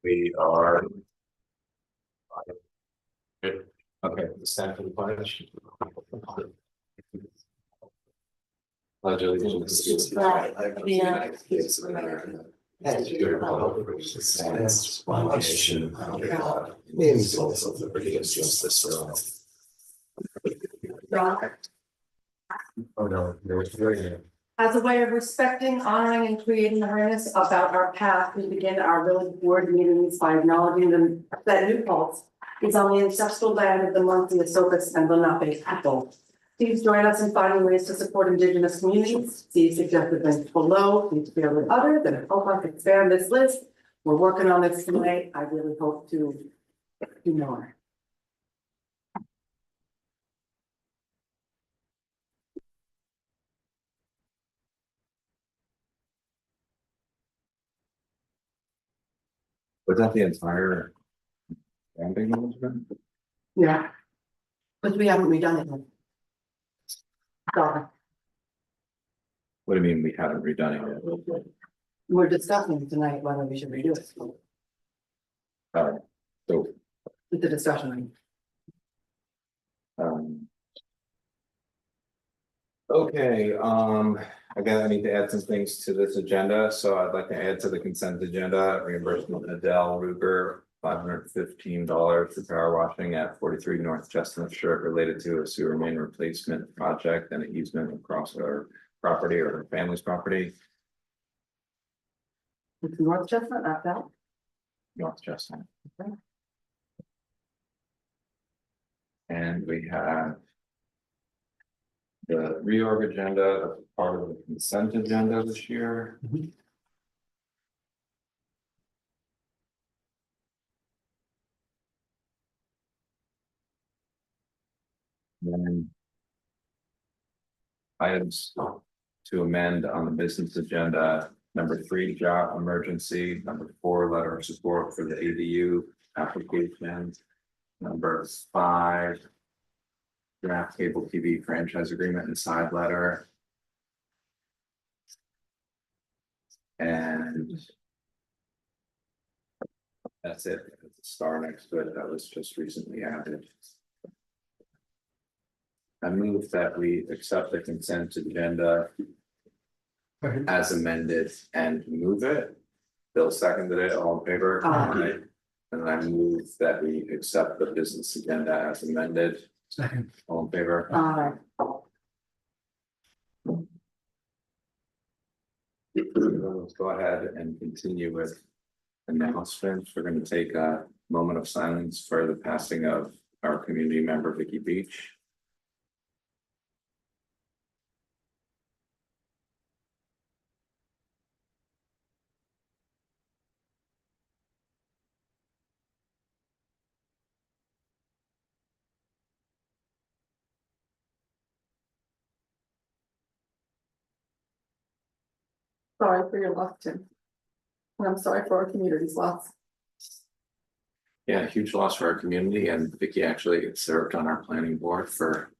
We are. Good. Okay, stand for the pledge. Pledge allegiance to the flag of the United States of America and to the republic for which it stands, one nation under God, indivisible with liberty and justice for all. Oh no, there's very. As a way of respecting, honoring, and creating awareness about our past, we begin our village board meetings by acknowledging that New Paltz is on the ancestral land of the Muncie, Esopus, and Lenape people. Please join us in finding ways to support Indigenous communities. See suggested links below. Please share with others and help us expand this list. We're working on this tonight. I really hope to do more. Was that the entire branding management? Yeah. But we haven't redone it yet. Sorry. What do you mean we haven't redone it yet? We're discussing tonight whether we should redo it. So, With the discussion. okay, I need to add some things to this agenda, so I'd like to add to the consent agenda reimbursement Adele Ruger, $515 for power washing at 43 North Chestnut Street related to a sewer main replacement project and an easement across our property or her family's property. It's North Chestnut, not that. North Chestnut. Okay. And we have the reorg agenda, that's part of the consent agenda this year. Then items to amend on the business agenda, number 3, job emergency, number 4, letter of support for the ADU application, number 5, draft cable TV franchise agreement and side letter. And that's it. The star next to it that was just recently added. I move that we accept the consent agenda as amended and move it. Bill seconded it, all in favor? Aye. And I move that we accept the business agenda as amended. Second. All in favor? Let's go ahead and continue with announcements. We're going to take a moment of silence for the passing of our community member, Vicky Beach. Sorry for your loss, Tim. And I'm sorry for our community's loss. Yeah, huge loss for our community, and Vicky actually served on our planning board for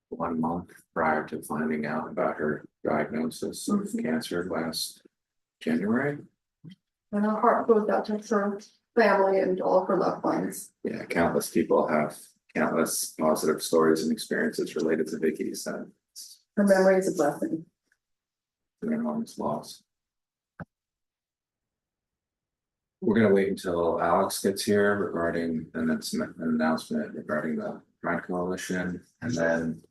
1 month prior to finding out about her diagnosis of cancer last January. And our heart goes out to her family and all of her loved ones. Yeah, countless people have countless positive stories and experiences related to Vicky's and Her memory is a blessing. an enormous loss. We're gonna wait until Alex gets here regarding an announcement regarding the Pride Coalition, and then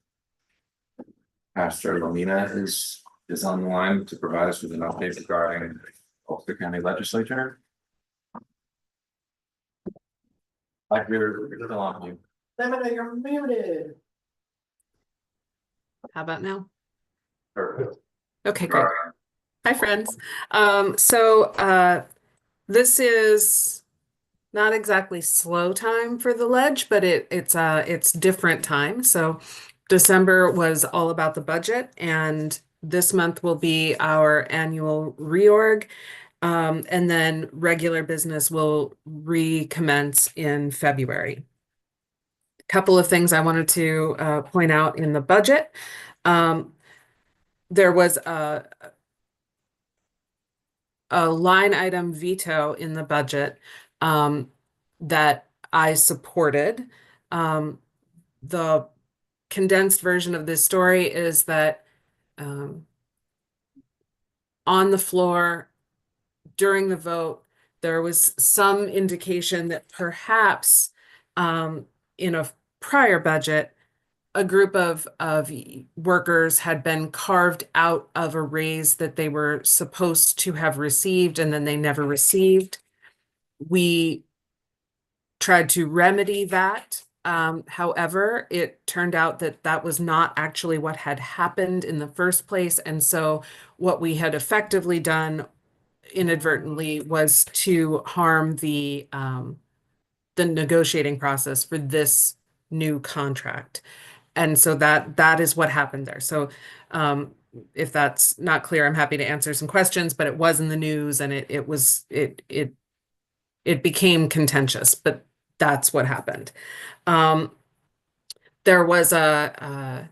Pastor Lomina is on the line to provide us with an update regarding Ulster County Legislature. Like you're still on mute. Lemon, you're muted. How about now? Perfect. Okay, great. Hi, friends. This is not exactly slow time for the ledge, but it's different time. So December was all about the budget, and this month will be our annual reorg. And then regular business will recommence in February. A couple of things I wanted to point out in the budget. There was a line item veto in the budget that I supported. The condensed version of this story is that on the floor during the vote, there was some indication that perhaps in a prior budget, a group of workers had been carved out of a raise that they were supposed to have received and then they never received. We tried to remedy that. However, it turned out that that was not actually what had happened in the first place. And so what we had effectively done inadvertently was to harm the negotiating process for this new contract. And so that is what happened there. So if that's not clear, I'm happy to answer some questions, but it was in the news and it became contentious, but that's what happened. There was a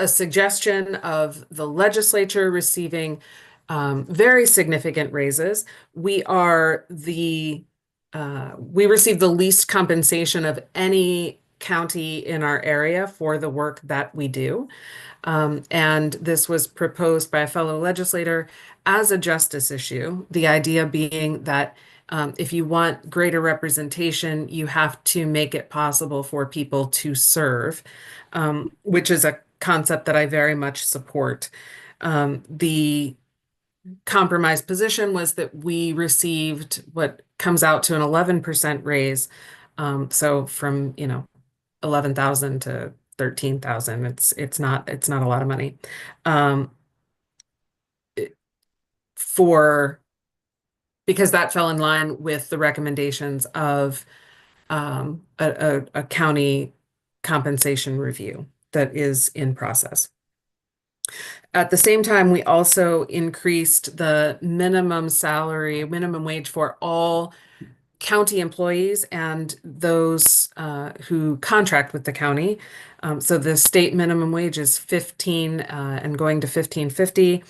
suggestion of the legislature receiving very significant raises. We receive the least compensation of any county in our area for the work that we do. And this was proposed by a fellow legislator as a justice issue, the idea being that if you want greater representation, you have to make it possible for people to serve, which is a concept that I very much support. The compromise position was that we received what comes out to an 11% raise. So from, 11,000 to 13,000, it's not a lot of money. Because that fell in line with the recommendations of a county compensation review that is in process. At the same time, we also increased the minimum wage for all county employees and those who contract with the county. So the state minimum wage is 15 and going to 15.50,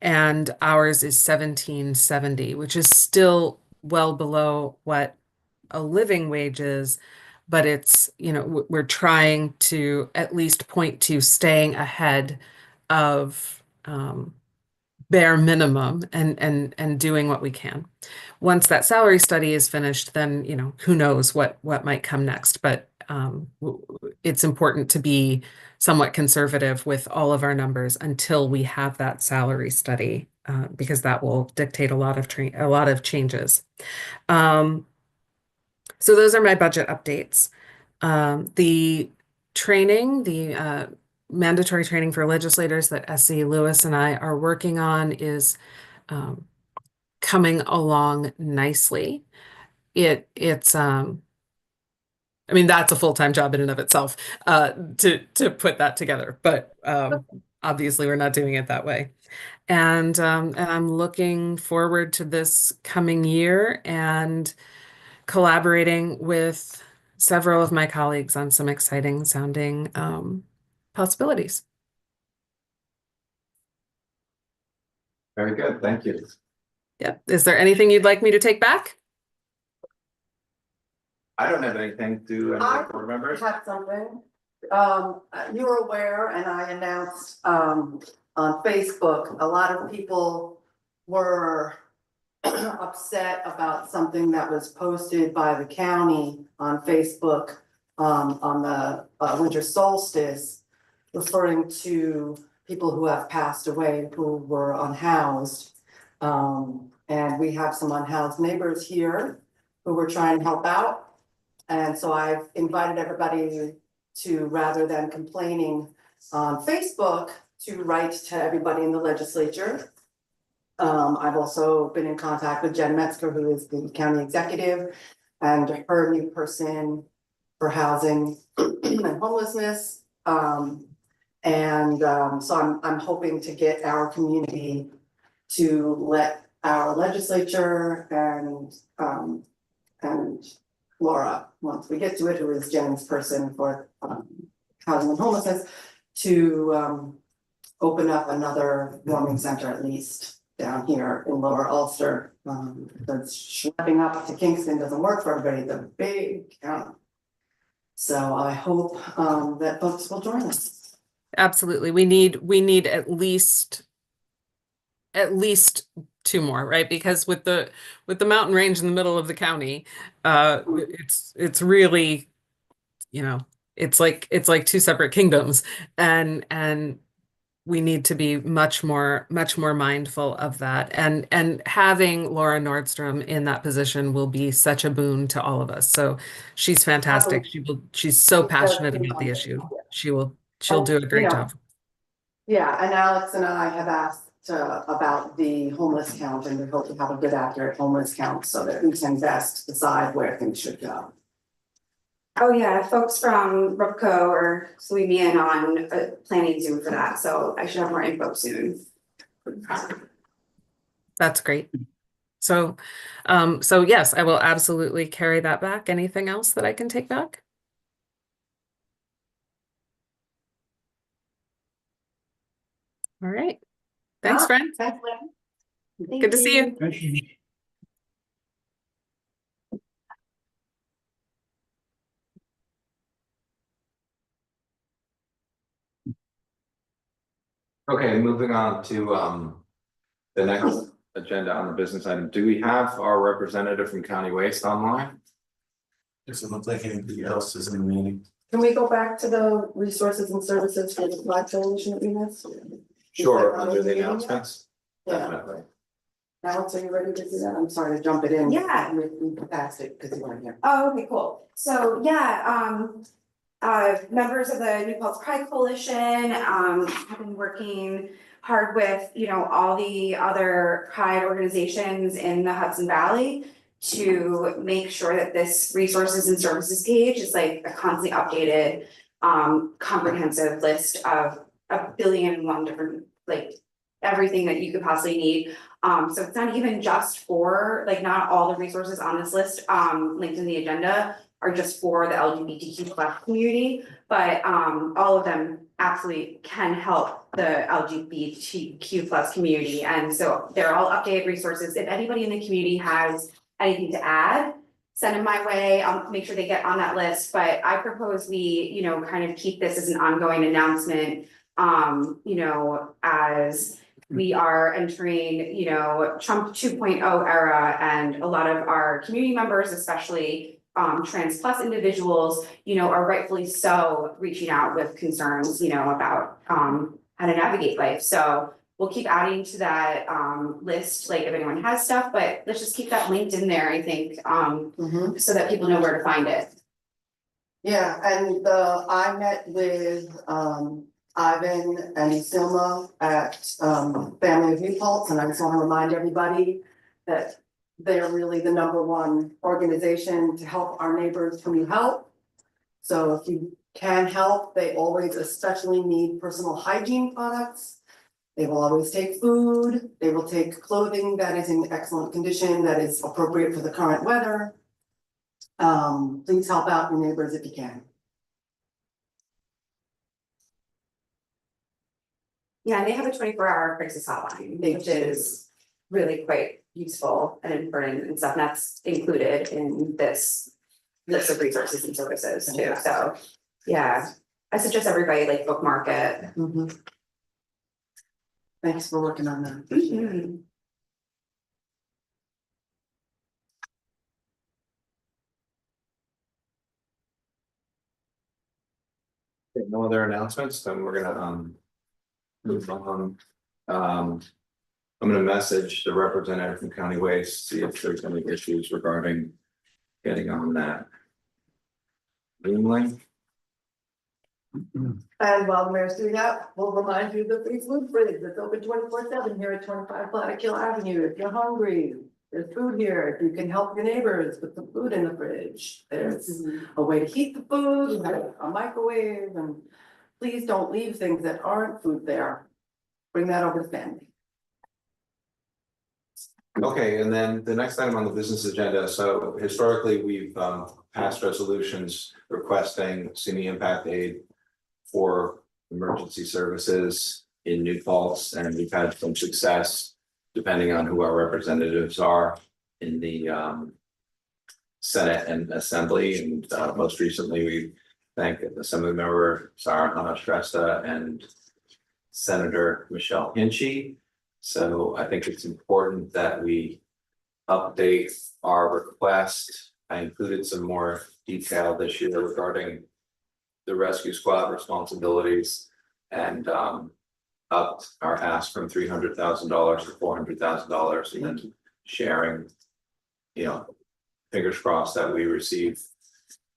and ours is 17.70, which is still well below what a living wage is, but it's, we're trying to at least point to staying ahead of bare minimum and doing what we can. Once that salary study is finished, then, who knows what might come next, but it's important to be somewhat conservative with all of our numbers until we have that salary study, because that will dictate a lot of changes. So those are my budget updates. The training, the mandatory training for legislators that SC Lewis and I are working on is coming along nicely. It's I mean, that's a full-time job in and of itself, to put that together, but obviously we're not doing it that way. And I'm looking forward to this coming year and collaborating with several of my colleagues on some exciting sounding possibilities. Very good, thank you. Yeah. Is there anything you'd like me to take back? I don't have anything to remember. I have something. You were aware, and I announced on Facebook, a lot of people were upset about something that was posted by the county on Facebook on the winter solstice, referring to people who have passed away who were unhoused. And we have some unhoused neighbors here who were trying to help out. And so I've invited everybody to, rather than complaining on Facebook, to write to everybody in the legislature. I've also been in contact with Jen Metzger, who is the county executive, and her new person for housing and homelessness. So I'm hoping to get our community to let our legislature and Laura, once we get to it, who is Jen's person for housing and homelessness, to open up another warming center at least down here in Lower Ulster. Because schlepping up to Kingston doesn't work for everybody, it's a big county. So I hope that folks will join us. Absolutely. We need at least two more, right? Because with the mountain range in the middle of the county, it's really, it's like two separate kingdoms, and we need to be much more mindful of that. And having Laura Nordstrom in that position will be such a boon to all of us. So she's fantastic. She's so passionate about the issue. She'll do a great job. Yeah, and Alex and I have asked about the homeless count, and we hope to have a good accurate homeless count so that we can best decide where things should go. Oh yeah, folks from Rupco are cluing me in on planning Zoom for that, so I should have more info soon. That's great. So yes, I will absolutely carry that back. Anything else that I can take back? All right. Thanks, friend. Thanks, Lynn. Good to see you. Okay, moving on to the next agenda on the business item. Do we have our representative from County Waste online? Doesn't look like anybody else is in the meeting. Can we go back to the resources and services for the Black Coalition that we missed? Sure, under the announcements. Yeah, Definitely. Alex, are you ready to do that? I'm sorry to jump it in. Yeah. We passed it because you weren't here. Oh, okay, cool. So yeah, members of the New Paltz Pride Coalition, have been working hard with, all the other pride organizations in the Hudson Valley to make sure that this resources and services page is like a constantly updated, comprehensive list of 1,000,000,001 different, like, everything that you could possibly need. So it's not even just for, like, not all the resources on this list, linked in the agenda are just for the LGBTQ plus community, but all of them absolutely can help the LGBTQ plus community. And so they're all updated resources. If anybody in the community has anything to add, send them my way. I'll make sure they get on that list. But I propose we, kind of keep this as an ongoing announcement, as we are entering, Trump 2.0 era, and a lot of our community members, especially trans plus individuals, are rightfully so reaching out with concerns, about how to navigate life. So we'll keep adding to that list, like if anyone has stuff, but let's just keep that linked in there, I think, so that people know where to find it. Yeah, and I met with Ivan and Silma at Family of New Paltz, and I just want to remind everybody that they're really the #1 organization to help our neighbors who need help. So if you can help, they always especially need personal hygiene products. They will always take food, they will take clothing that is in excellent condition, that is appropriate for the current weather. Please help out your neighbors if you can. Yeah, and they have a 24-hour crisis hotline, which is really quite useful and important and stuff, and that's included in this list of resources and services too. So yeah, I suggest everybody like bookmark it. Thanks for working on that. Okay, no other announcements, then we're gonna move on. I'm gonna message the representative from County Waste, see if there's any issues regarding getting on that Zoom link. And while the mayor's doing that, we'll remind you the free food fridge that's open 24/7 here at 25 Plattekill Avenue. If you're hungry, there's food here. If you can help your neighbors with the food in the fridge, there's a way to heat the food, a microwave, and please don't leave things that aren't food there. Bring that over to family. Okay, and then the next item on the business agenda, so historically, we've passed resolutions requesting SUNY impact aid for emergency services in New Paltz, and we've had some success depending on who our representatives are in the Senate and Assembly, and most recently, we thank Assembly Member Sarah Hannah Shrestha and Senator Michelle Hinchey. So I think it's important that we update our request. I included some more detail this year regarding the rescue squad responsibilities and upped our ask from $300,000 to $400,000, and then sharing, you know, fingers crossed that we receive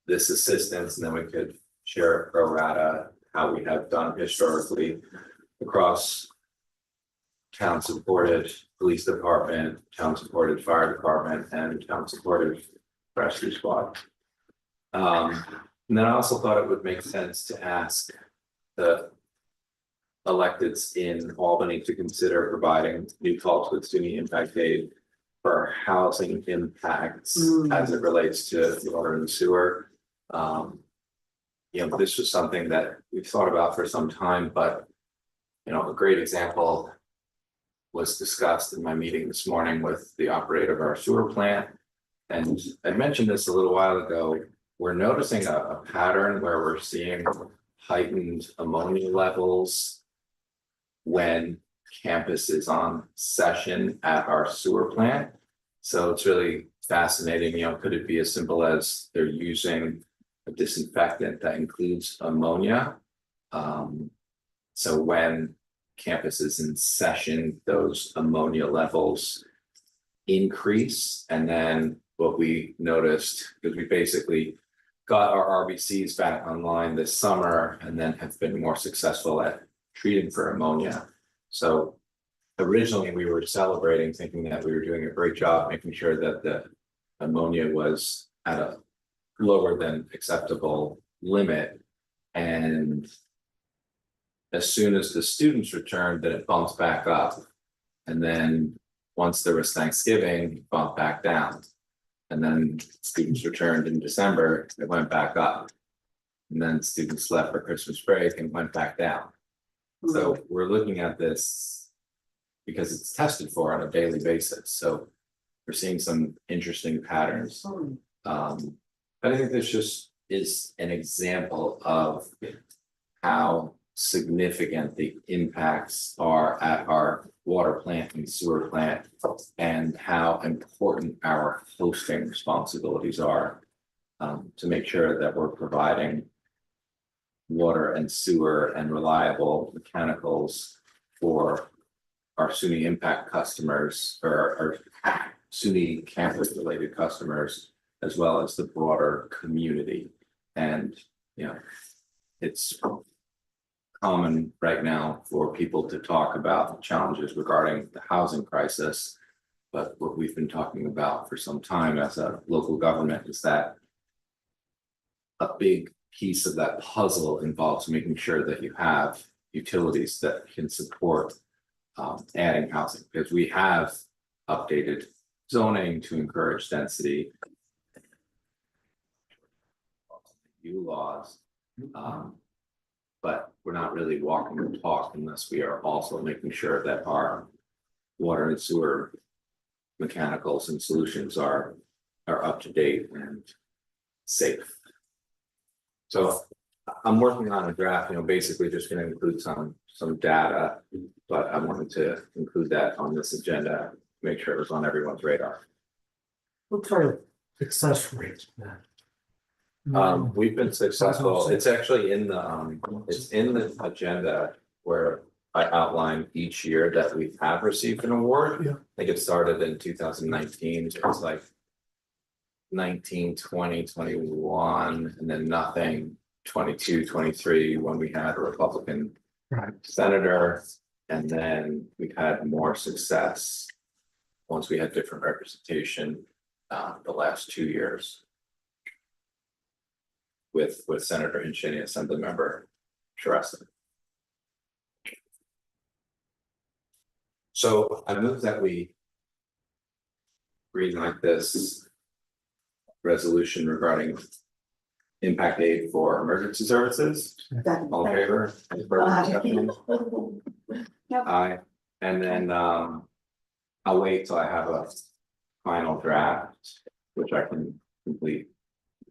this assistance, and then we could share pro rata how we have done historically across town supported police department, town supported fire department, and town supported rescue squad. And then I also thought it would make sense to ask the electeds in Albany to consider providing New Paltz with SUNY impact aid for housing impacts as it relates to water and sewer. You know, this was something that we've thought about for some time, but you know, a great example was discussed in my meeting this morning with the operator of our sewer plant. And I mentioned this a little while ago. We're noticing a pattern where we're seeing heightened ammonia levels when campus is on session at our sewer plant. So it's really fascinating, you know, could it be as simple as they're using a disinfectant that includes ammonia? So when campus is in session, those ammonia levels increase. And then what we noticed, because we basically got our RBCs back online this summer and then have been more successful at treating for ammonia. So originally we were celebrating, thinking that we were doing a great job, making sure that the ammonia was at a lower than acceptable limit. And as soon as the students returned, then it bumps back up. And then once there was Thanksgiving, it bumped back down. And then students returned in December, it went back up. And then students left for Christmas break and went back down. So we're looking at this because it's tested for on a daily basis. So we're seeing some interesting patterns. But I think this just is an example of how significant the impacts are at our water plant and sewer plant, and how important our hosting responsibilities are to make sure that we're providing water and sewer and reliable mechanicals for our SUNY impact customers, or our SUNY campus related customers, as well as the broader community. And you know, it's common right now for people to talk about challenges regarding the housing crisis. But what we've been talking about for some time as a local government is that a big piece of that puzzle involves making sure that you have utilities that can support adding housing, because we have updated zoning to encourage density, new laws, but we're not really walking the talk unless we are also making sure that our water and sewer mechanicals and solutions are up to date and safe. So I'm working on a draft, you know, basically just going to include some data, but I wanted to include that on this agenda, make sure it was on everyone's radar. What's our success rate? We've been successful. It's actually in the it's in the agenda where I outlined each year that we have received an award. Yeah. I think it started in 2019. It was like 19, 20, 21, and then nothing 22, 23 when we had a Republican senator. And then we've had more success once we had different representation the last 2 years. With Senator Hinchey, Assembly Member Shrestha. So I move that we greenlight this resolution regarding impact aid for emergency services. All in favor? Any further discussion? Aye. And then I'll wait till I have a final draft, which I can complete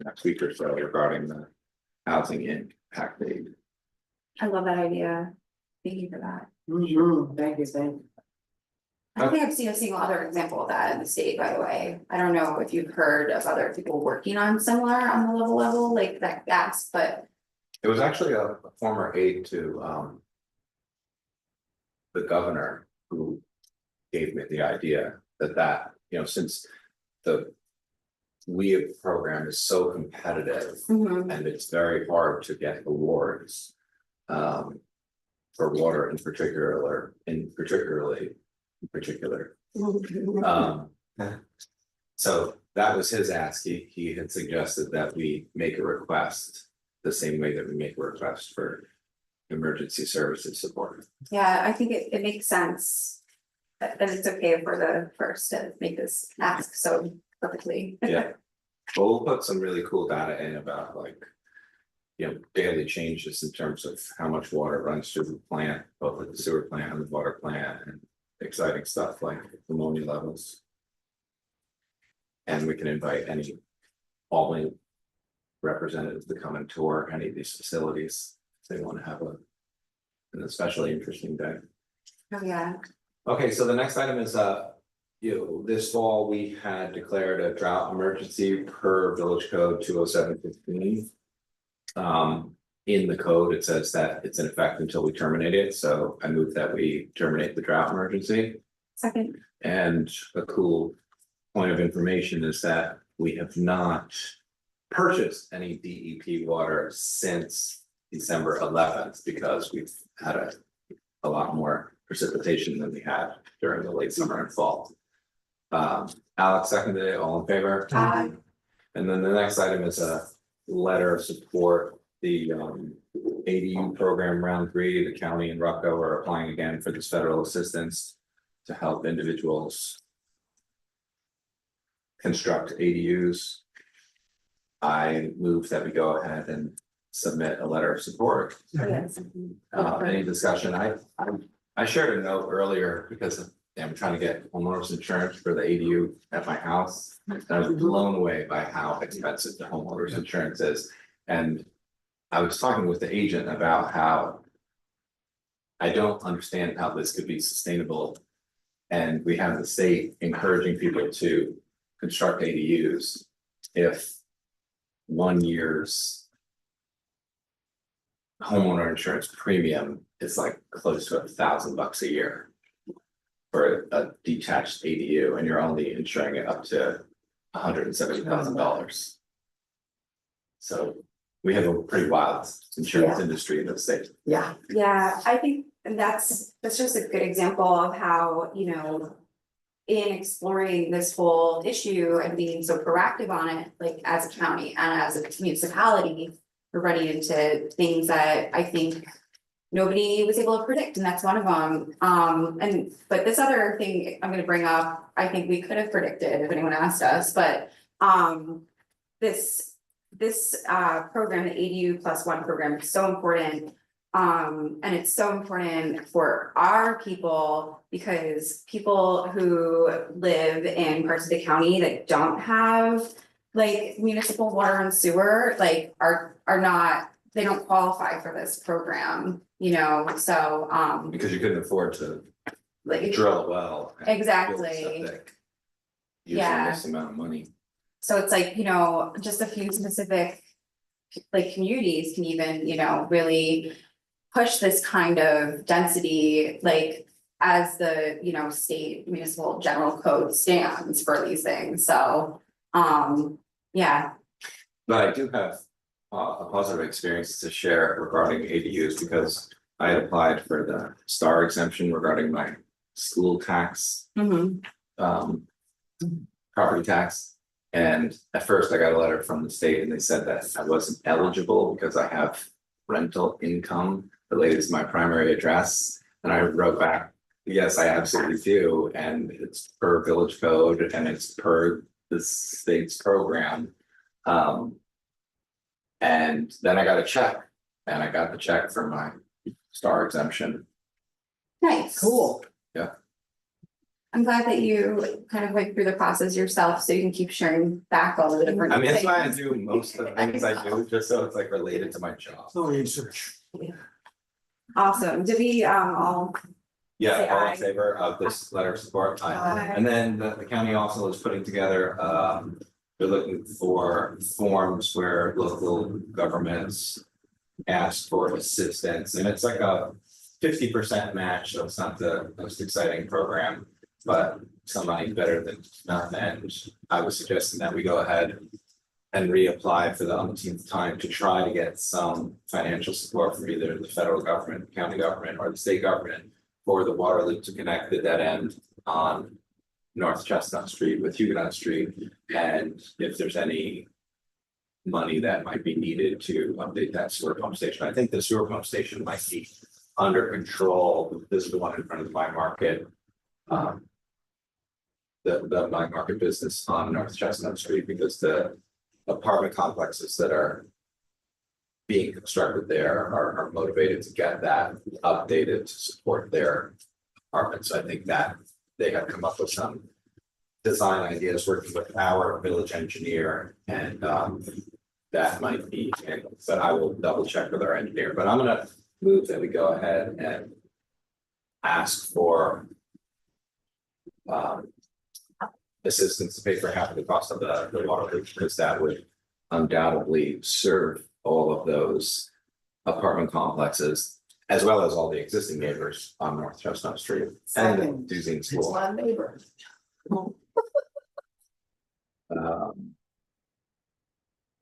next week or so regarding the housing impact aid. I love that idea. Thank you for that. Thank you, thank you. I don't think I've seen a single other example of that in the state, by the way. I don't know if you've heard of other people working on similar on the level, like that gas, but. It was actually a former aide to the governor who gave me the idea that, you know, since the WEA program is so competitive and it's very hard to get awards for water in particular. So that was his ask. He had suggested that we make a request the same way that we make a request for emergency services support. Yeah, I think it makes sense. That it's okay for the first to make this ask so perfectly. Yeah. Well, we'll put some really cool data in about like, you know, daily changes in terms of how much water runs through the plant, both at the sewer plant and the water plant, and exciting stuff like ammonia levels. And we can invite any Albany representatives to come and tour any of these facilities if they want to have an especially interesting day. Oh, yeah. Okay, so the next item is, you know, this fall we had declared a drought emergency per village code 20715. In the code, it says that it's in effect until we terminate it, so I move that we terminate the drought emergency. Second. And a cool point of information is that we have not purchased any DEP water since December 11th because we've had a lot more precipitation than we had during the late summer and fall. Alex seconded it, all in favor? Aye. And then the next item is a letter of support. The ADU program round 3, the county and Rucko are applying again for this federal assistance to help individuals construct ADUs. I move that we go ahead and submit a letter of support. Yes. Any discussion? I shared a note earlier because I'm trying to get homeowners insurance for the ADU at my house. And I was blown away by how expensive the homeowners insurance is. And I was talking with the agent about how I don't understand how this could be sustainable. And we have the state encouraging people to construct ADUs if 1 year's homeowner insurance premium is like close to $1,000 a year for a detached ADU, and you're only insuring it up to $170,000. So we have a pretty wild insurance industry in the state. Yeah. Yeah, I think that's just a good example of how, you know, in exploring this whole issue and being so proactive on it, like as a county and as a municipality, we're running into things that I think nobody was able to predict, and that's one of them. But this other thing I'm gonna bring up, I think we could have predicted if anyone asked us, but this program, the ADU+1 program, is so important. And it's so important for our people because people who live in parts of the county that don't have like municipal water and sewer, like are not, they don't qualify for this program, you know, so Because you couldn't afford to like drill a well. and build Exactly. septic using Yeah. this amount of money. So it's like, you know, just a few specific like communities can even, you know, really push this kind of density, like as the, you know, state municipal general code stands for these things, so, yeah. But I do have a positive experience to share regarding ADUs because I applied for the STAR exemption regarding my school tax, property tax. And at first I got a letter from the state and they said that I wasn't eligible because I have rental income related to my primary address. And I wrote back, yes, I absolutely do. And it's per village code and it's per the state's program. And then I got a check and I got the check for my STAR exemption. Nice. Cool. Yeah. I'm glad that you kind of went through the process yourself, so you can keep sharing back all the different. I mean, that's why I things. do most of the things I do, just so it's like related to my job. No research. Awesome, did we, all, Yeah, Say all aye. in favor of this letter of support, aye. Aye. And then the county also is putting together, they're looking for forms where local governments ask for assistance, and it's like a 50% match, so it's not the most exciting program, but somebody better than none, and I was suggesting that we go ahead and reapply for the umpteenth time to try to get some financial support from either the federal government, county government, or the state government for the water loop to connect the dead end on North Chestnut Street with Huguenot Street, and if there's any money that might be needed to update that sewer pump station. I think the sewer pump station might be under control. This is the one in front of the Mine Market. The Mine Market business on North Chestnut Street, because the apartment complexes that are being constructed there are motivated to get that updated to support their apartments. So I think that they have come up with some design ideas working with our village engineer, and that might be, but I will double check with our engineer, but I'm gonna move that we go ahead and ask for assistance to pay for half of the cost of the water loop, because that would undoubtedly serve all of those apartment complexes, as well as all the existing neighbors on North Chestnut Street and Second. Duzine It's School. my neighbor.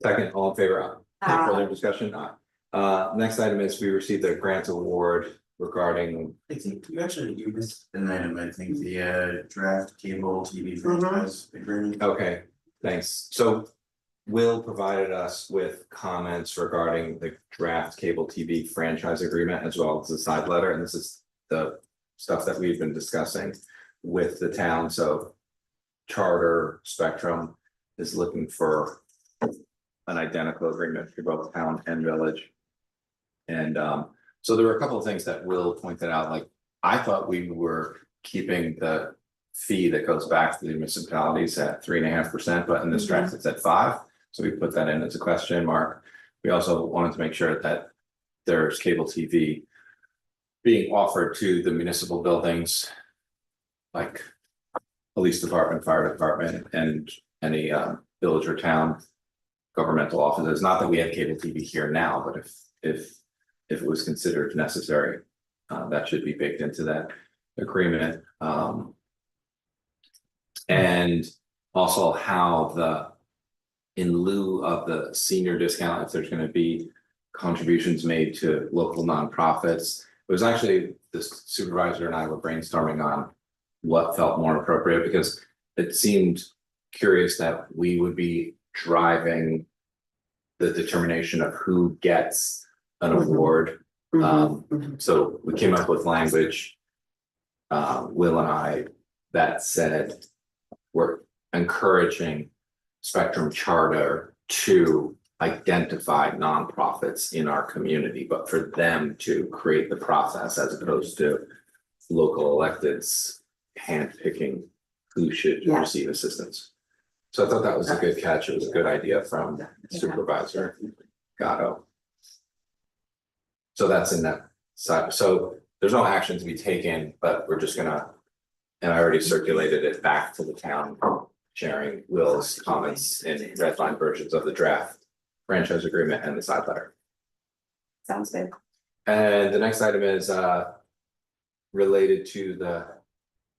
Second, all in favor? Any Aye. further discussion? Aye. Next item is we received a grant award regarding, I think you actually used an item, I think the draft cable TV franchise agreement. okay, thanks. So Will provided us with comments regarding the draft cable TV franchise agreement as well as the side letter, and this is the stuff that we've been discussing with the town. So Charter Spectrum is looking for an identical agreement for both town and village. And so there were a couple of things that Will pointed out, like, I thought we were keeping the fee that goes back to the municipalities at 3.5%, but in this draft it's at 5%. So we put that in as a question mark. We also wanted to make sure that there's cable TV being offered to the municipal buildings, like police department, fire department, and any village or town governmental offices. Not that we have cable TV here now, but if it was considered necessary, that should be baked into that agreement. And also how in lieu of the senior discount, if there's gonna be contributions made to local nonprofits. It was actually the supervisor and I were brainstorming on what felt more appropriate, because it seemed curious that we would be driving the determination of who gets an award. So we came up with language, Will and I, that said, we're encouraging Spectrum Charter to identify nonprofits in our community, but for them to create the process as opposed to local electeds handpicking who should Yeah. receive assistance. So I thought that was a good catch. It was a good idea from Supervisor Gatto. So that's in that side. So there's no action to be taken, but we're just gonna, and I already circulated it back to the town, sharing Will's comments in red line versions of the draft franchise agreement and the side letter. sounds good. And the next item is related to the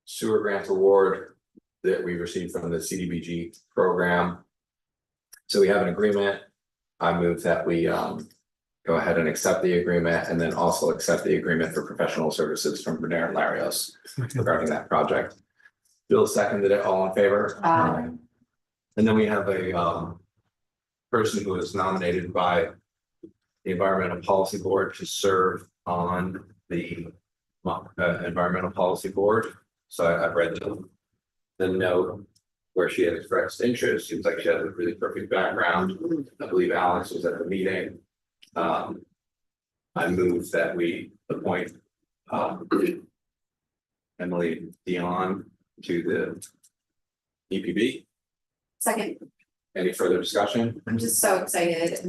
sewer grant award that we received from the CDBG program. So we have an agreement. I move that we go ahead and accept the agreement, and then also accept the agreement for professional services from Bernier and Larios regarding that project. Bill seconded it, all in favor? Aye. And then we have a person who is nominated by the Environmental Policy Board to serve on the Environmental Policy Board. So I've read the note where she had expressed interest. Seems like she has a really perfect background. I believe Alex was at the meeting. I move that we appoint Emily Dion to the EPB. Second, Any further discussion? I'm just so excited.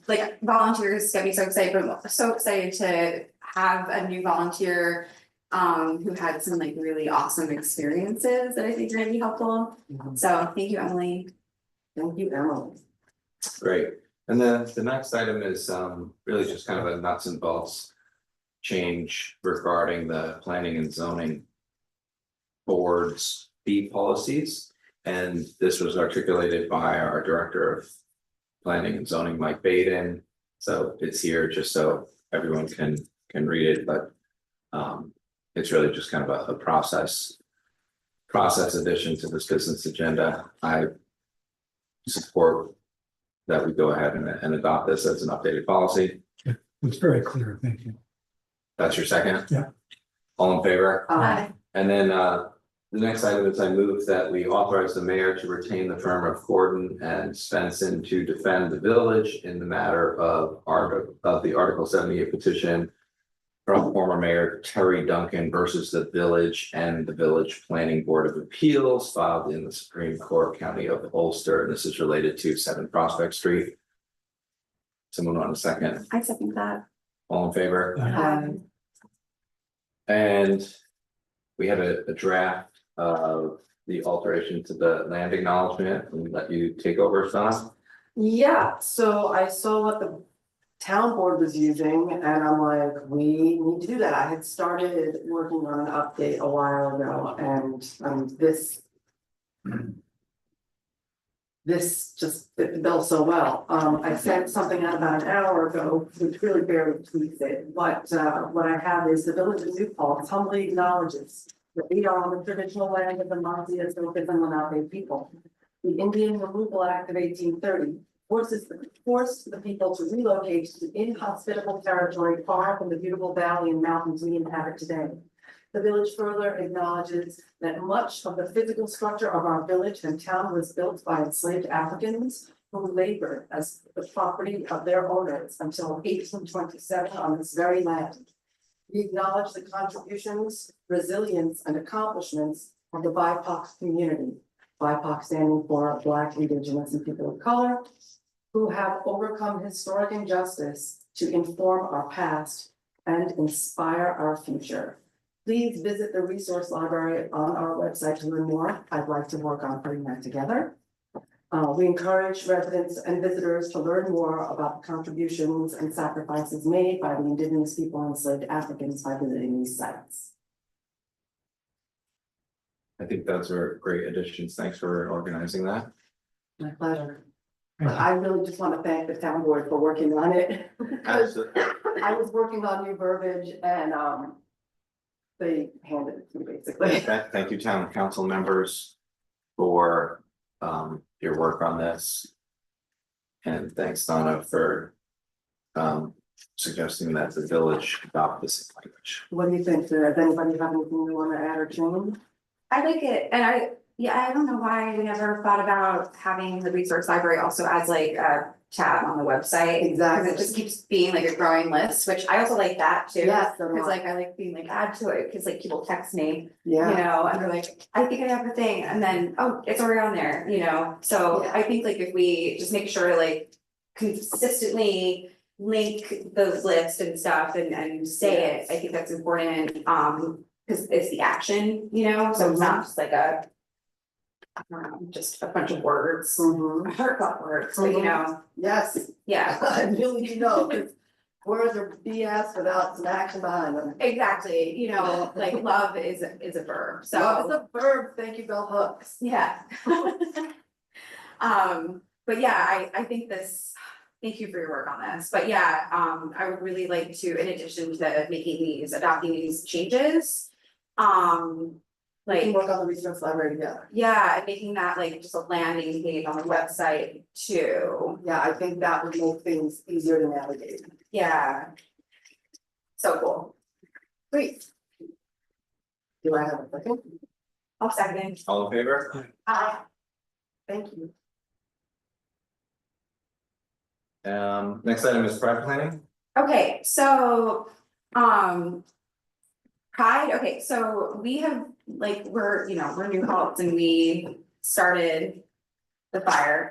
Like volunteers get me so excited, but I'm so excited to have a new volunteer. Who had some like really awesome experiences that I think are gonna be helpful. So thank you, Emily. Thank you, Emily. Great, and then the next item is really just kind of a nuts and bolts change regarding the planning and zoning board's fee policies. And this was articulated by our director of planning and zoning, Mike Baden. So it's here just so everyone can read it, but it's really just kind of a process addition to this business agenda. I support that we go ahead and adopt this as an updated policy. It's very clear, thank you. That's your second? Yeah. All in favor? Aye. And then the next item is I move that we authorize the mayor to retain the firm of Gordon and Svensson to defend the village in the matter of the Article 78 petition from former Mayor Terry Duncan versus the village and the Village Planning Board of Appeals filed in the Supreme Court County of Ulster. And this is related to 7 Prospect Street. Someone want a second? I second that. All in favor? Aye. And we had a draft of the alteration to the land acknowledgement and let you take over, Sana. Yeah, so I saw what the town board was using and I'm like, we need to do that. I had started working on an update a while ago and this just fit the bill so well. I sent something out about an hour ago, which really barely tweaks it, but what I have is the village of New Paltz humbly acknowledges that we are on the traditional land of the Montezuma and Lenape people. The Indian Removal Act of 1830 forced the people to relocate to inhospitable territory far from the beautiful valley and mountains we inhabit today. The village further acknowledges that much of the physical structure of our village and town was built by enslaved Africans who labored as the property of their owners until 1827 on this very land. We acknowledge the contributions, resilience, and accomplishments of the BIPOC community, BIPOC standing for Black, Indigenous, and People of Color, who have overcome historic injustice to inform our past and inspire our future. Please visit the resource library on our website to learn more. I'd like to work on putting that together. We encourage residents and visitors to learn more about the contributions and sacrifices made by the Indigenous people and enslaved Africans by visiting these sites. I think those are great additions. Thanks for organizing that. My pleasure. Thank But you. I really just want to thank the town board for working on it. Because I was working on new verbiage and they handed it to me basically. Thank you, town council members, for your work on this. And thanks, Donna, for suggesting that the village adopt this language. What do you think? Does anybody have anything they want to add or change? I like it, and I don't know why we never thought about having the resource library also as like a tab on the website. Exactly. Because it just keeps being like a growing list, which I also like that too. Yes, so do Cause I. like I like being like add to it, cause like people text me, Yeah. you know, and they're like, I think I have the thing, and then, oh, it's already on there, you know? So Yeah. I think like if we just make sure like consistently link those lists and stuff and say it, I think that's important, cause it's the action, you know, so it's not just like just a bunch of words, Mhm. I heard about words, but you know, Yes, yeah. I really do know, because words are BS without some action behind them. Exactly, you know, like love is a verb, so. Love is a verb, thank you, bell hooks. Yeah. But yeah, I think this, thank you for your work on this, but yeah, I would really like to, in addition to adopting these changes. We can Like, work on the resource library together. yeah, and making that like just a landing page on the website too, Yeah, I think that would make things easier to navigate. yeah. So cool, Great. Do I have a second? I'll second. All in favor? Thank you. Next item is private planning. Okay, so, Pride, okay, so we have like, we're, you know, we're New Paltz and we started the fire,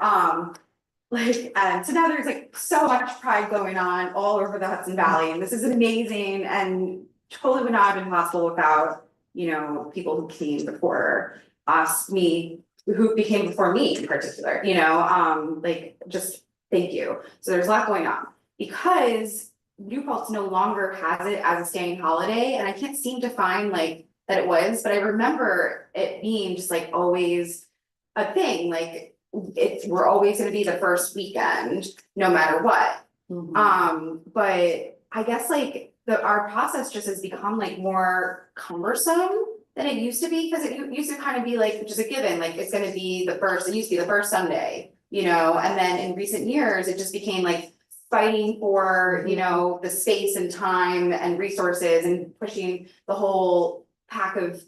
like, and so now there's like so much pride going on all over the Hudson Valley, and this is amazing and totally would not have been possible without, you know, people who came before us, me, who became before me in particular, you know, like, just thank you. So there's a lot going on, because New Paltz no longer has it as a standing holiday, and I can't seem to find like that it was, but I remember it being just like always a thing, like we're always gonna be the first weekend, no matter what. But I guess like our process just has become like more cumbersome than it used to be, because it used to kind of be like, just a given, like it's gonna be the first, it used to be the first Sunday, you know, and then in recent years, it just became like fighting for, you know, the space and time and resources and pushing the whole pack of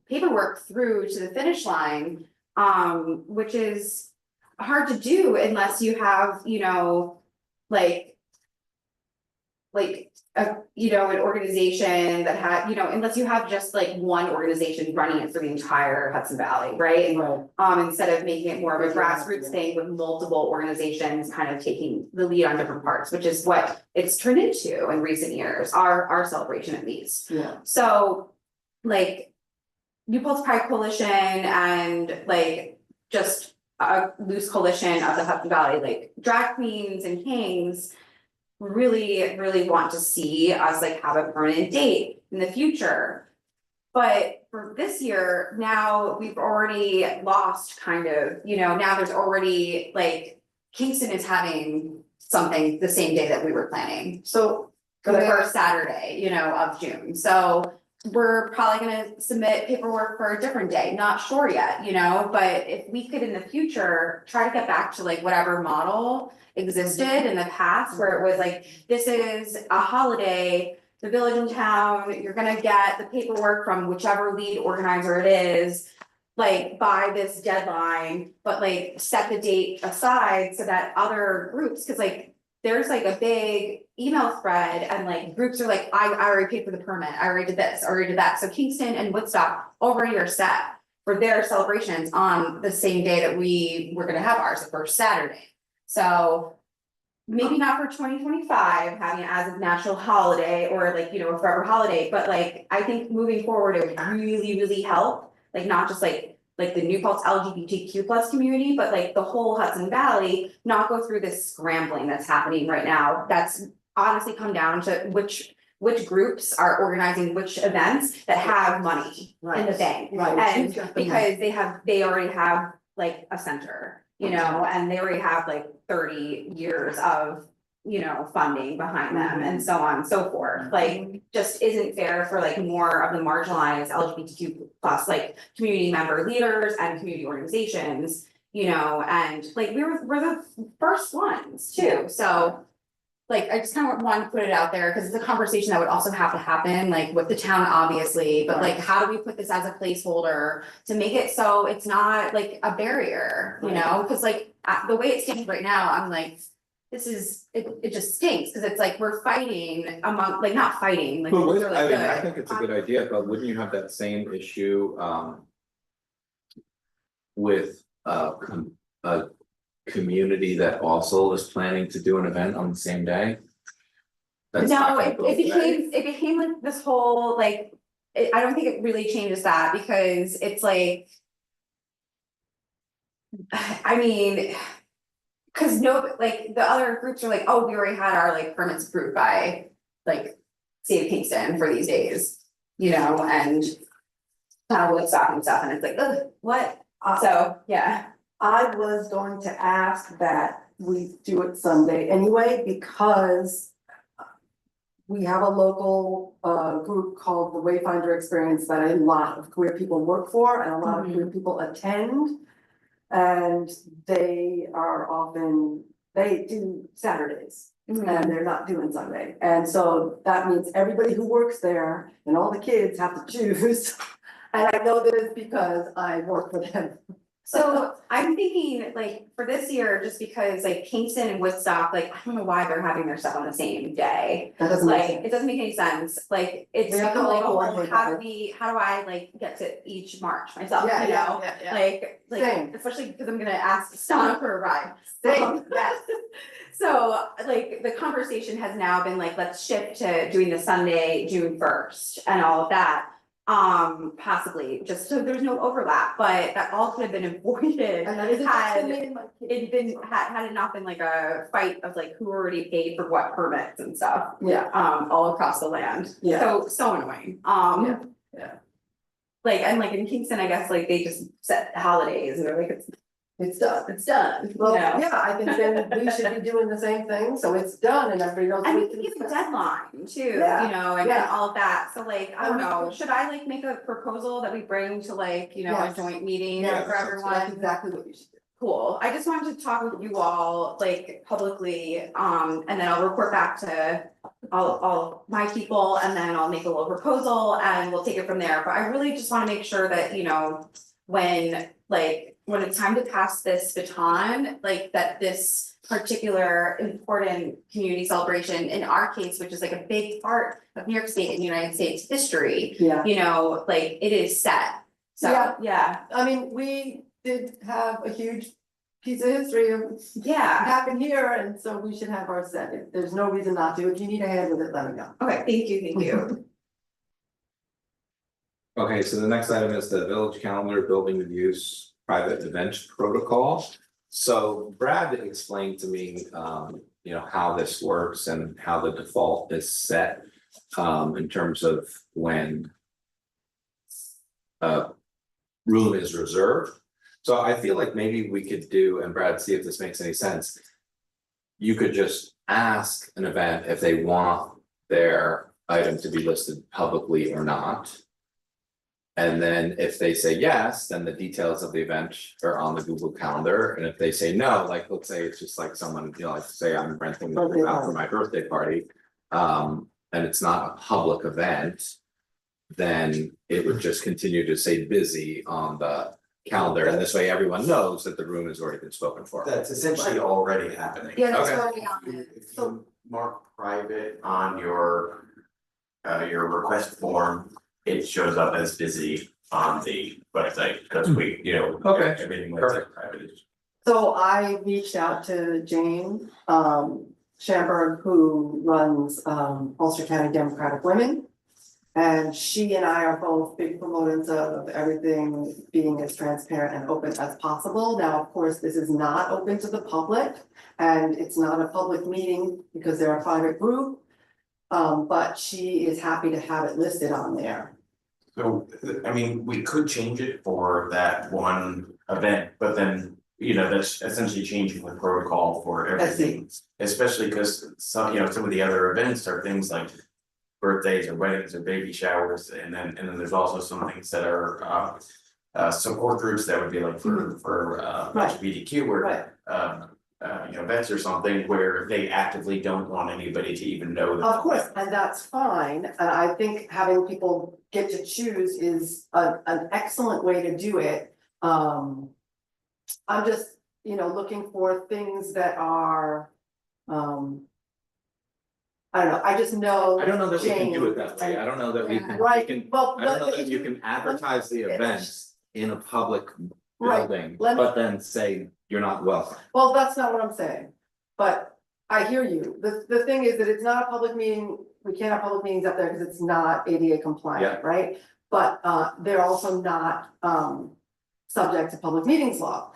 paperwork through to the finish line, which is hard to do unless you have, you know, like a, you know, an organization that had, you know, unless you have just like one organization running it for the entire Hudson Valley, right? Instead of making it more of a grassroots thing with multiple organizations kind of taking the lead on different parts, which is what it's turned into in recent years, our celebration at least. Yeah. So, like, New Paltz Pride Coalition and like just a loose coalition of the Hudson Valley, like drag queens and kings, really want to see us like have a permanent date in the future. But for this year, now we've already lost kind of, you know, now there's already like Kingston is having something the same day that we were planning. So for the first Saturday, you know, of June. So we're probably gonna submit paperwork for a different day, not sure yet, you know, but if we could in the future try to get back to like whatever model existed in the past, where it was like, this is a holiday, the village and town, you're gonna get the paperwork from whichever lead organizer it is, like by this deadline, but like set the date aside so that other groups, cause like there's like a big email thread and like groups are like, I already paid for the permit, I already did this, I already did that. So Kingston and Woodstock already are set for their celebrations on the same day that we were gonna have ours, the first Saturday. So maybe not for 2025, having it as a national holiday or like, you know, a forever holiday, but like, I think moving forward, it would really help, like not just like the New Paltz LGBTQ plus community, but like the whole Hudson Valley, not go through this scrambling that's happening right now. That's honestly come down to which groups are organizing which events that have money in the bank. And because they already have like a center, you know, and they already have like 30 years of, you know, funding behind them and so on and so forth. Like, just isn't fair for like more of the marginalized LGBTQ plus like community member leaders and community organizations, you know, and like we're the first ones too. So like, I just kind of wanted to put it out there because it's a conversation that would also have to happen, like with the town, obviously, but like, how do we put this as a placeholder to make it so it's not like a barrier, you know? Because like, the way it stands right now, I'm like, this is, it just stinks, because it's like, we're fighting among, like, not fighting, like. But these are, like, I good. think it's a good idea, but wouldn't you have that same issue, with, a community that also is planning to do an event on the same day? That's No, not gonna it go away. became like this whole, like, I don't think it really changes that, because it's like. I mean. Cause no, like, the other groups are like, oh, we already had our like permits approved by, like, State of Kingston for these days, you know, and. Woodstock and stuff, and it's like, ugh, what? So, yeah. I was going to ask that we do it Sunday anyway, because we have a local group called the Wayfinder Experience that a lot of queer people work for and a lot of queer people attend. And they are often, they do Saturdays and they're not doing Sunday. And so that means everybody who works there and all the kids have to choose. And I know this because I work for them. So I'm thinking like for this year, just because like Kingston and Woodstock, like I don't know why they're having their stuff on the same day. That doesn't make Like, sense. it doesn't make any sense, like, it's We have to become like, all oh, coordinate how better. how do I like get to each march myself, Yeah, you yeah, know? yeah, yeah. Like, Same. especially because I'm gonna ask Stana for a ride. Same, yes. So, like, the conversation has now been like, let's shift to doing the Sunday, June first and all of that. Possibly, just so there's no overlap, but that all could have been avoided. And that isn't Had discriminating my kids. it been, had it not been like a fight of like who already paid for what permits and stuff, Yeah, all across the land. Yeah. So annoying, Yeah, yeah. like, and like in Kingston, I guess, like, they just set holidays and they're like, It's done. it's done, you Well, know? yeah, I think then we should be doing the same thing, so it's done and everybody knows. And we we can give a discuss. deadline too, Yeah, you know, and yeah. all of that, so like, I don't And we know, could- should I like make a proposal that we bring to like, you know, a Yes. joint meeting Yeah, for that's everyone? That's exactly what you should do. Cool, I just wanted to talk with you all like publicly, and then I'll report back to all my people, and then I'll make a little proposal and we'll take it from there, but I really just wanna make sure that, you know, when it's time to pass this baton, like that this particular important community celebration, in our case, which is like a big part of New York State and United States history, Yeah, you know, like it is set. So, Yeah. yeah, I mean, we did have a huge piece of history of yeah, happen here, and so we should have our set. If there's no reason not to. If you need a hand with it, let me know. okay, thank you. Okay, so the next item is the village calendar, building of use, private event protocol. So Brad explained to me, you know, how this works and how the default is set. In terms of when. Room is reserved. So I feel like maybe we could do, and Brad, see if this makes any sense. You could just ask an event if they want their item to be listed publicly or not. And then if they say yes, then the details of the event are on the Google Calendar, and if they say no, like, let's say it's just like someone, you know, like say I'm renting this Birthday out for my birthday party. And it's not a public event. Then it would just continue to say busy on the calendar, and this way everyone knows that the room has already been spoken for. That's essentially already happening. Yeah, that's Okay. already happening. If you mark private on your request form, it shows up as busy on the website, because we, you know. Okay. Everything website private is. So I reached out to Jane Schamberg, who runs Ulster County Democratic Women. And she and I are both big proponents of everything being as transparent and open as possible. Now, of course, this is not open to the public, and it's not a public meeting because they're a private group. But she is happy to have it listed on there. So, I mean, we could change it for that one event, but then, you know, that's essentially changing the protocol for everything. Especially because some, you know, some of the other events are things like birthdays or weddings or baby showers, and then there's also some things that are support groups that would be like for Right. LGBTQ or Right. you know, events or something where they actively don't want anybody to even know that. Of course, and that's fine, and I think having people get to choose is an excellent way to do it. I'm just, you know, looking for things that are, I don't know, I just know. I don't know that we can do it Jane that way, I don't know that we can, Right, we can, well, I don't know but that if you can advertise the events in a public Right, building, let me- but then say you're not welcome. Well, that's not what I'm saying, but I hear you. The thing is that it's not a public meeting, we can't have public meetings up there because it's not ADA compliant, right? But they're also not subject to public meetings law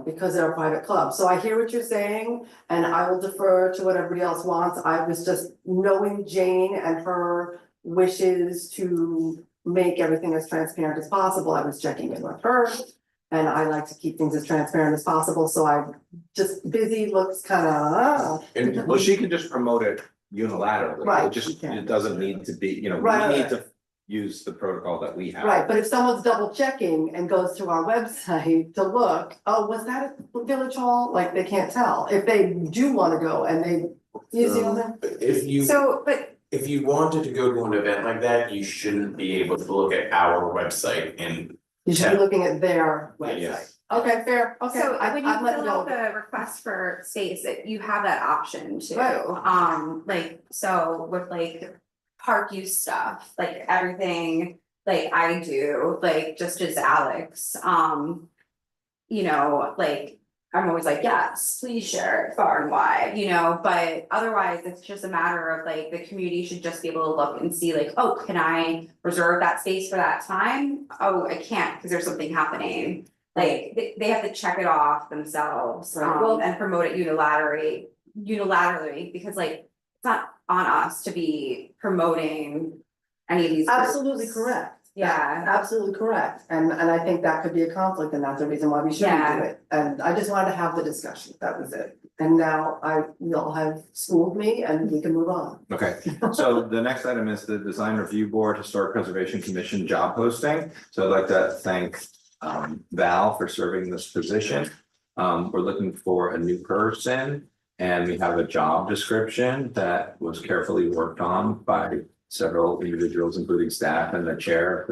because they're a private club. So I hear what you're saying, and I will defer to what everybody else wants. I was just knowing Jane and her wishes to make everything as transparent as possible. I was checking in with her. And I like to keep things as transparent as possible, so I just busy looks kind of, And well, she can just promote it unilaterally, Right, it just, she can. it doesn't need to be, you know, Right, we right, need to use the protocol that we have. right, but if someone's double checking and goes to our website to look, oh, was that at Village Hall? Like, they can't tell, if they do wanna go and they, you see what I'm saying? If you. So, but If you wanted to go to an event like that, you shouldn't be able to look at our website and You should be looking at their website. Yes. Okay, fair, okay. So I- when you I'm letting fill go. out the request for space, you have that option too. Right. Like, so with like park use stuff, like everything, like I do, like just as Alex, you know, like I'm always like, yes, please share it far and wide, you know, but otherwise it's just a matter of like, the community should just be able to look and see like, oh, can I reserve that space for that time? Oh, I can't because there's something happening. Like, they have to check it off themselves, Right, well- and promote it unilaterally, because like, it's not on us to be promoting any of these groups. Absolutely correct. Yeah. Absolutely correct, and I think that could be a conflict, and that's the reason why we shouldn't Yeah. do it, and I just wanted to have the discussion, that was it. And now y'all have schooled me and we can move on. Okay, so the next item is the Design Review Board Historic Preservation Commission job posting. So I'd like to thank Val for serving this position. We're looking for a new person and we have a job description that was carefully worked on by several individuals, including staff and the chair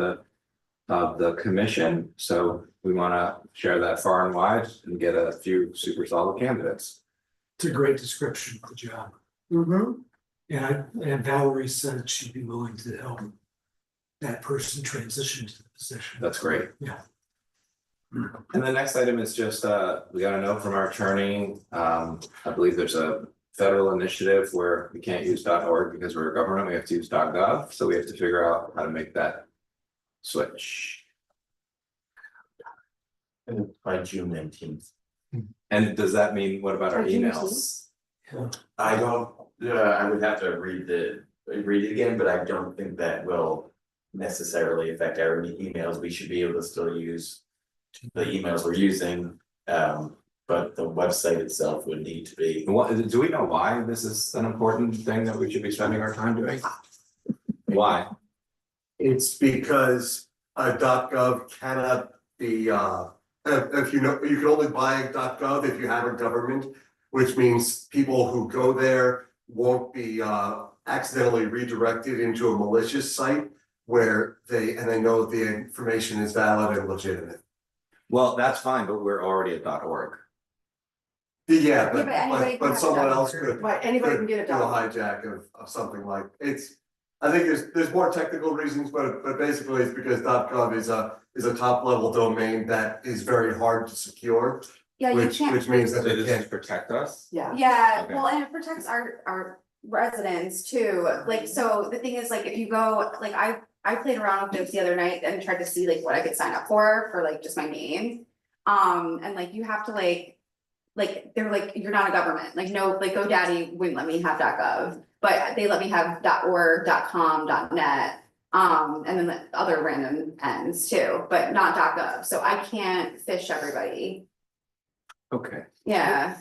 of the commission. So we want to share that far and wide and get a few super solid candidates. It's a great description of the job. Mm-hmm. And Valerie said she'd be willing to help that person transition to the position. That's great. Yeah. And the next item is just, we got a note from our attorney. I believe there's a federal initiative where we can't use .org because we're a government, we have to use .gov, so we have to figure out how to make that switch. And by June 19th. And does that mean, what about our By June emails? I don't, I would have to read it again, but I don't think that will necessarily affect our emails. We should be able to still use the emails we're using. But the website itself would need to be. What, do we know why this is an important thing that we should be spending our time doing? Why? It's because .gov cannot be if you know, you can only buy .gov if you have a government, which means people who go there won't be accidentally redirected into a malicious site where they know the information is valid and legitimate. Well, that's fine, but we're already at .org. Yeah, but anybody can but have someone a else .org. could Right, anybody can get a do a job. hijack of something like it's. I think there's more technical reasons, but basically it's because .gov is a top level domain that is very hard to secure, Yeah, you which can't. means So that does they this can't. protect us? Yeah. Yeah, Okay. well, and it protects our residents too, like, so the thing is, like, if you go, like, I played around with this the other night and tried to see like what I could sign up for like just my name. And like you have to like they're like, you're not a government, like no, like GoDaddy wouldn't let me have .gov, but they let me have .org, .com, .net. And then the other random ends too, but not .gov, so I can't fish everybody, Okay, yeah.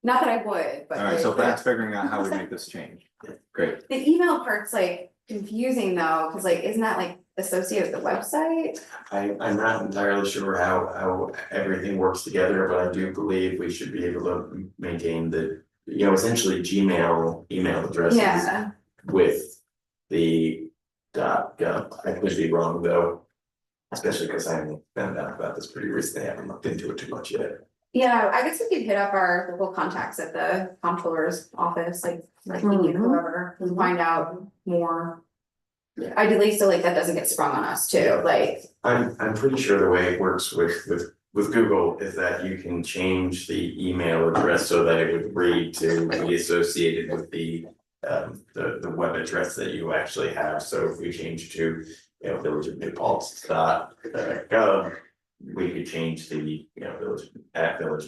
Not that I would, but. all right, so like, that's figuring out how we make this change. Great. the email part's like confusing though, cause like, isn't that like associated with the website? I'm not entirely sure how everything works together, but I do believe we should be able to maintain the, essentially Gmail email addresses. Yeah, With the .gov. I could be wrong though. Especially because I haven't found out about this pretty recently, I haven't looked into it too much yet. yeah, I guess we could hit up our local contacts at the comptroller's office, like Mhm. whoever, and Mhm. find out more. Yeah. Ideally, so like that doesn't get sprung on us too, like, I'm pretty sure the way it works with Google is that you can change the email address so that it would read to be associated with the web address that you actually have. So if we change to, Village of New Paltz .gov, we could change the, Village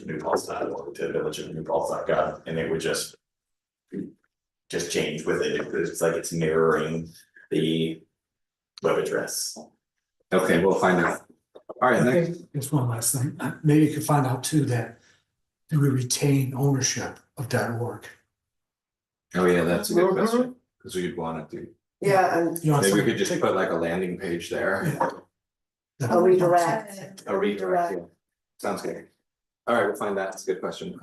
of New Paltz.org to Village of New Paltz.gov, and it would just change with it. It's like it's mirroring the web address. Okay, we'll find out. All right, I next, think it's one last thing. Maybe you could find out too that do we retain ownership of .org? oh yeah, that's a good Mhm. question, because we'd want to do, Yeah, and You know, maybe we some- could just put like a landing page there, a redirect. a redirect, yeah. Sounds good. All right, we'll find that, it's a good question.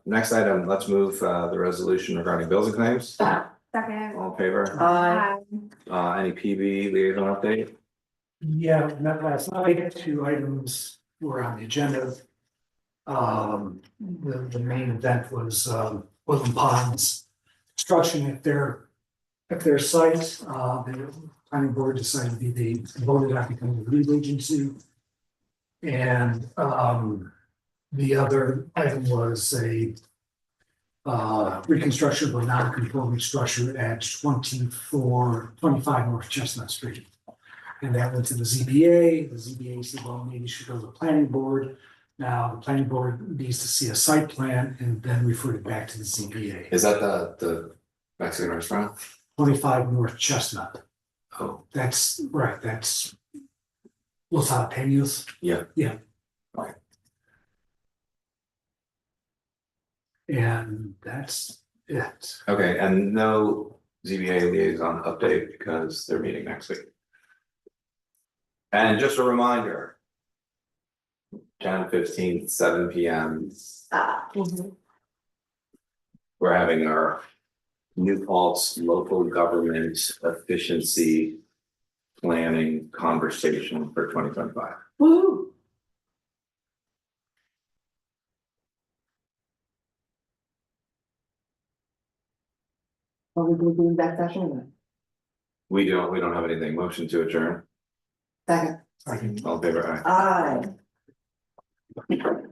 Next item, let's move the resolution regarding bills and claims, second. all in favor? Uh, Any PB liaison update? Yeah, we met last night, 2 items were on the agenda. The main event was, Woodland Ponds construction at their site. The planning board decided to be voted out becoming the lead agency. And, the other item was a reconstruction of a non-conforming structure at 25 North Chestnut Street. And that went to the ZBA. The ZBA said, well, maybe you should go to the planning board. Now, the planning board needs to see a site plan and then refer it back to the ZBA. Is that the Mexican restaurant? 25 North Chestnut. Oh, That's right, that's Los Jalapenos. yeah. Yeah. Okay. And that's it. Okay, and no ZBA liaison update because they're meeting next week. And just a reminder. Jan 15th, 7 PM, we're having our New Paltz local government efficiency planning conversation for 2025. Woo. Are we gonna do in that session then? We don't have anything. Motion to adjourn. Second. All in favor, aye. Aye.